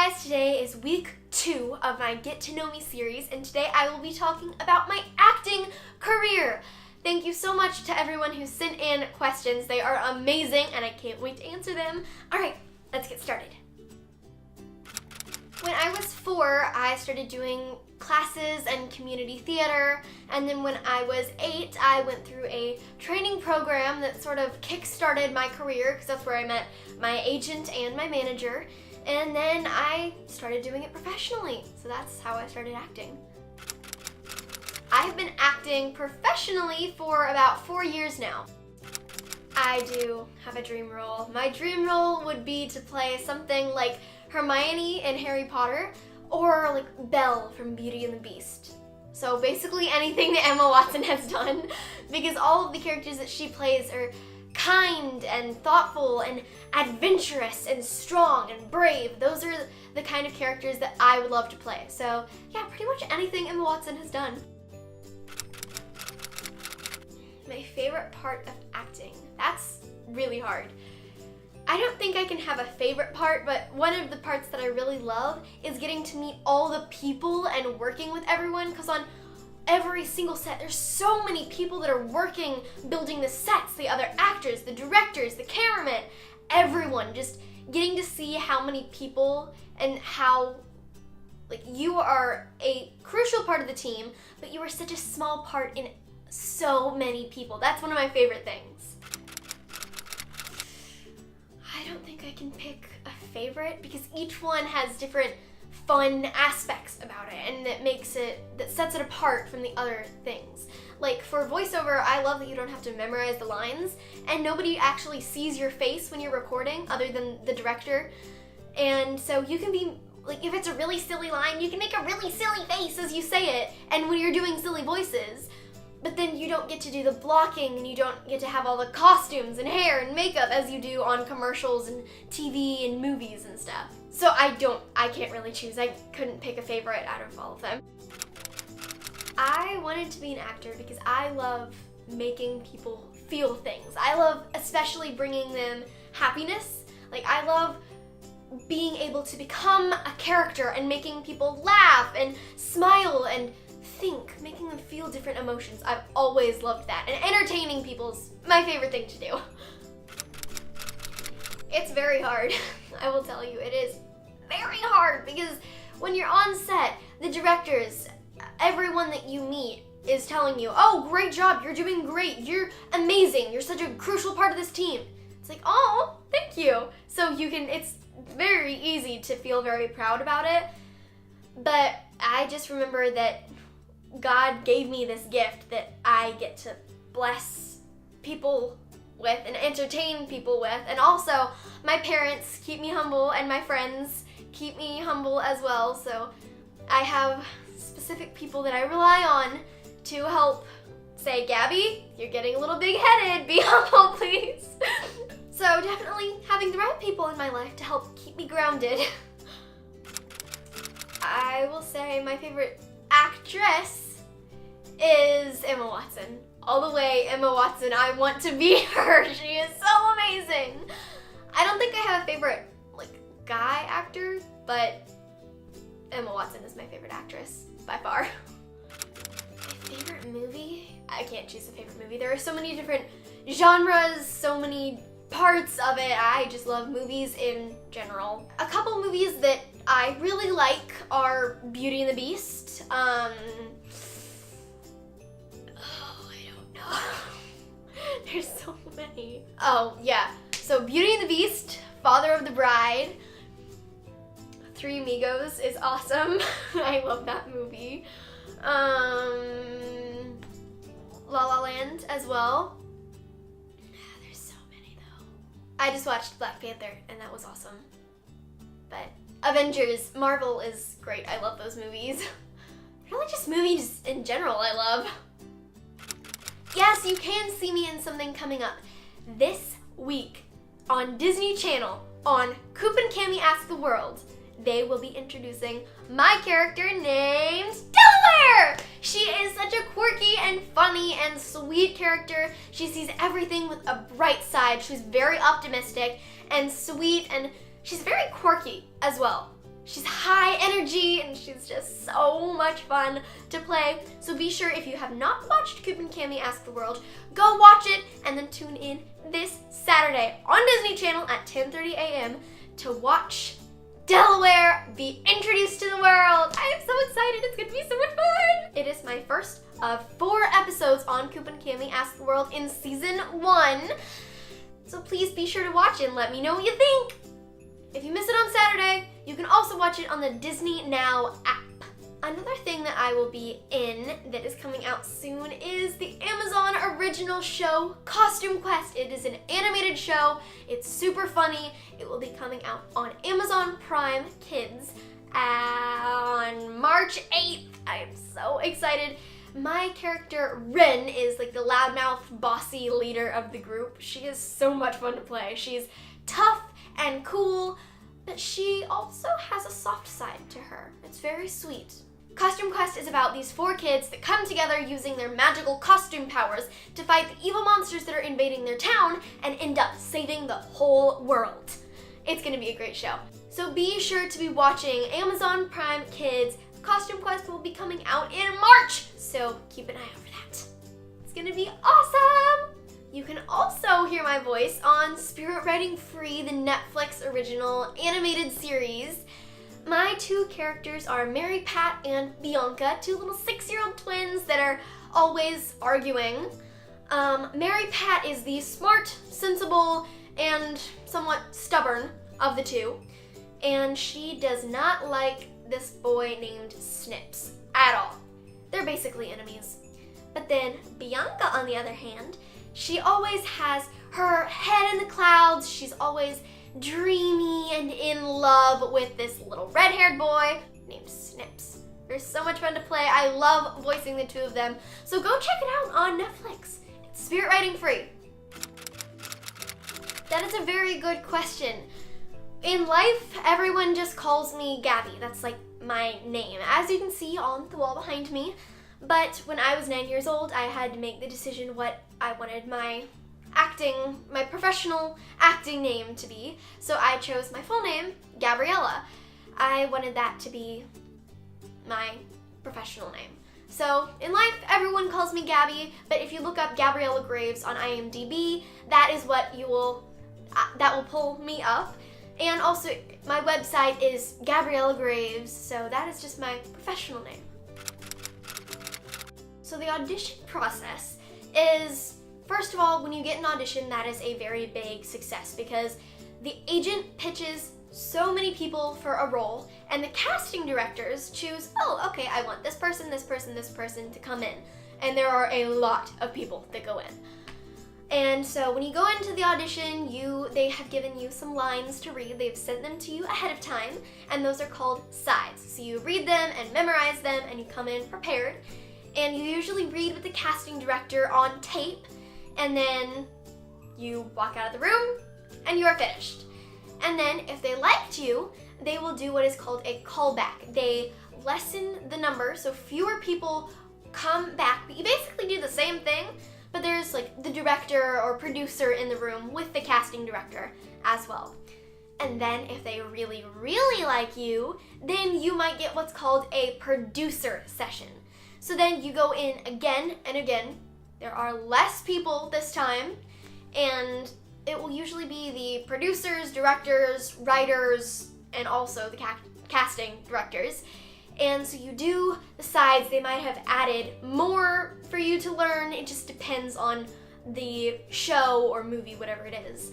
guys, today is week 2 of my Get to Know Me series, and today I will be talking about my acting career. Thank you so much to everyone who sent in questions. They are amazing and I can't wait to answer them. Alright, let's get started. When I was 4, I started doing classes and community theater, and then when I was 8, I went through a training program that sort of kick-started my career, because that's where I met my agent and my manager, and then I started doing it professionally, so that's how I started acting. I've been acting professionally for about 4 years now. I do have a dream role. My dream role would be to play something like Hermione in Harry Potter, or like Belle from Beauty and the Beast. So basically anything that Emma Watson has done, because all of the characters that she plays are kind and thoughtful and adventurous and strong and brave. Those are the kind of characters that I would love to play. So yeah, pretty much anything Emma Watson has done. My favorite part of acting. That's really hard. I don't think I can have a favorite part, but one of the parts that I really love is getting to meet all the people and working with everyone, because on every single set, there's so many people that are working, building the sets, the other actors, the directors, the cameramen, everyone, just getting to see how many people and how you are a crucial part of the team, but you are such a small part in so many people. That's one of my favorite things. I don't think I can pick a favorite because each one has different fun aspects about it, and that sets it apart from the other things. Like for voiceover, I love that you don't have to memorize the lines, and nobody actually sees your face when you're recording other than the director. And so you can be, like, if it's a really silly line, you can make a really silly face as you say it, and when you're doing silly voices. But then you don't get to do the blocking, and you don't get to have all the costumes and hair and makeup as you do on commercials and TV and movies and stuff. So I can't really choose. I couldn't pick a favorite out of all of them. I wanted to be an actor because I love making people feel things. I love especially bringing them happiness. Like, I love being able to become a character and making people laugh and smile and think, making them feel different emotions. I've always loved that, and entertaining people's my favorite thing to do. It's very hard. I will tell you, it is very hard, because when you're on set, the directors, everyone that you meet is telling you, oh, great job, you're doing great, you're amazing, you're such a crucial part of this team. It's like, oh, thank you. So it's very easy to feel very proud about it, but I just remember that God gave me this gift that I get to bless people with and entertain people with, and also my parents keep me humble and my friends keep me humble as well, so I have specific people that I rely on to help say, Gabby, you're getting a little big-headed, be humble please. So definitely having the right people in my life to help keep me grounded. I will say my favorite actress is Emma Watson. All the way, Emma Watson. I want to be her. She is so amazing. I don't think I have a favorite guy actor, but Emma Watson is my favorite actress by far. My favorite movie? I can't choose a favorite movie. There are so many different genres, so many parts of it. I just love movies in general. A couple movies that I really like are Beauty and the Beast. I don't know. There's so many. Oh, yeah. So Beauty and the Beast, Father of the Bride, Three Amigos is awesome. I love that movie. La La Land as well. There's so many though. I just watched Black Panther and that was awesome. But Avengers, Marvel is great. I love those movies. Really just movies in general I love. Yes, you can see me in something coming up this week on Disney Channel on Coop and Cammy Ask the World. They will be introducing my character named Delaware! She is such a quirky and funny and sweet character. She sees everything with a bright side. She's very optimistic and sweet, and she's very quirky as well. She's high energy and she's just so much fun to play. So be sure, if you have not watched Coop and Cami Ask the World, go watch it and then tune in this Saturday on Disney Channel at 10:30 a.m. to watch Delaware be introduced to the world. I am so excited. It's gonna be so much fun. It is my first of 4 episodes on Coop and Cami Ask the World in season 1. So please be sure to watch it and let me know what you think. If you miss it on Saturday, you can also watch it on the Disney Now app. Another thing that I will be in that is coming out soon is the Amazon original show, Costume Quest. It is an animated show. It's super funny. It will be coming out on Amazon Prime Kids on March 8th. I am so excited. My character, Ren, is like the loudmouth, bossy leader of the group. She is so much fun to play. She's tough and cool, but she also has a soft side to her. It's very sweet. Costume Quest is about these 4 kids that come together using their magical costume powers to fight the evil monsters that are invading their town and end up saving the whole world. It's gonna be a great show. So be sure to be watching Amazon Prime Kids. Costume Quest will be coming out in March, so keep an eye out for that. It's gonna be awesome! You can also hear my voice on Spirit Riding Free, the Netflix original animated series. My 2 characters are Mary Pat and Bianca, 2 little 6-year-old twins that are always arguing. Mary Pat is the smart, sensible, and somewhat stubborn of the 2, and she does not like this boy named Snips at all. They're basically enemies. But then Bianca, on the other hand, she always has her head in the clouds. She's always dreamy and in love with this little red-haired boy named Snips. They're so much fun to play. I love voicing the 2 of them. So go check it out on Netflix. It's Spirit Riding Free. That is a very good question. In life, everyone just calls me Gabi. That's like my name, as you can see on the wall behind me. But when I was 9 years old, I had to make the decision what I wanted my professional acting name to be. So I chose my full name, Gabriella. I wanted that to be my professional name. So in life, everyone calls me Gabi, but if you look up Gabriella Graves on IMDb, that is what that will pull me up. And also, my website is Gabriella Graves, so that is just my professional name. So the audition process is, first of all, when you get an audition, that is a very big success because the agent pitches so many people for a role, and the casting directors choose, oh, okay, I want this person, this person, this person to come in. And there are a lot of people that go in. And so when you go into the audition, they have given you some lines to read. They've sent them to you ahead of time, and those are called sides. So you read them and memorize them, and you come in prepared. And you usually read with the casting director on tape, and then you walk out of the room, and you are finished. And then if they liked you, they will do what is called a callback. They lessen the number, so fewer people come back, but you basically do the same thing, but there's like the director or producer in the room with the casting director as well. And then if they really, really like you, then you might get what's called a producer session. So then you go in again and again. There are less people this time, and it will usually be the producers, directors, writers, and also the casting directors. And so you do the sides. They might have added more for you to learn. It just depends on the show or movie, whatever it is.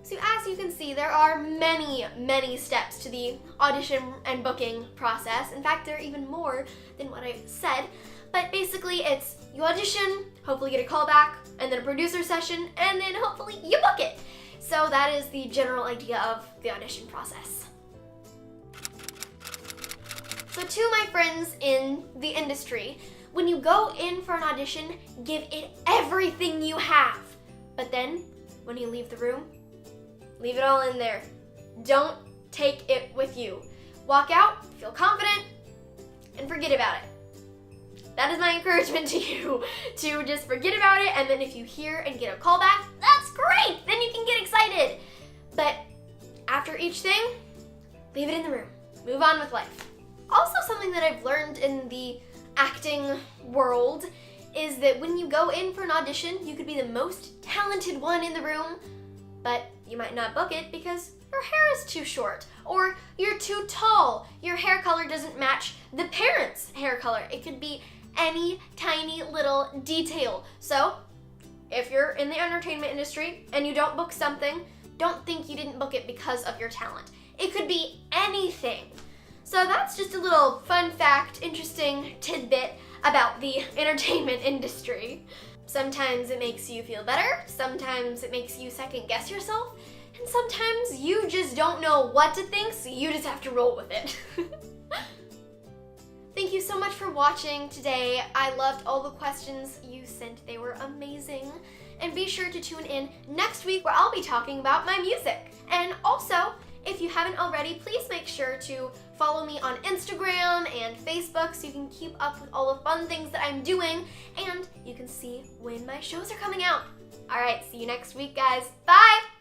So as you can see, there are many, many steps to the audition and booking process. In fact, there are even more than what I said. But basically, it's you audition, hopefully get a callback, and then a producer session, and then hopefully you book it. So that is the general idea of the audition process. So to my friends in the industry, when you go in for an audition, give it everything you have. But then, when you leave the room, leave it all in there. Don't take it with you. Walk out, feel confident, and forget about it. That is my encouragement to you, to just forget about it, and then if you hear and get a callback, that's great! Then you can get excited. But after each thing, leave it in the room. move on with life. Also, something that I've learned in the acting world is that when you go in for an audition, you could be the most talented one in the room, but you might not book it because your hair is too short, or you're too tall, your hair color doesn't match the parents' hair color. It could be any tiny little detail. So, if you're in the entertainment industry and you don't book something, don't think you didn't book it because of your talent. It could be anything. So that's just a little fun fact, interesting tidbit about the entertainment industry. Sometimes it makes you feel better, sometimes it makes you second guess yourself, and sometimes you just don't know what to think, so you just have to roll with it. Thank you so much for watching today. I loved all the questions you sent. They were amazing. And be sure to tune in next week where I'll be talking about my music. And also, if you haven't already, please make sure to follow me on Instagram and Facebook so you can keep up with all the fun things that I'm doing and you can see when my shows are coming out. All right, see you next week, guys. Bye!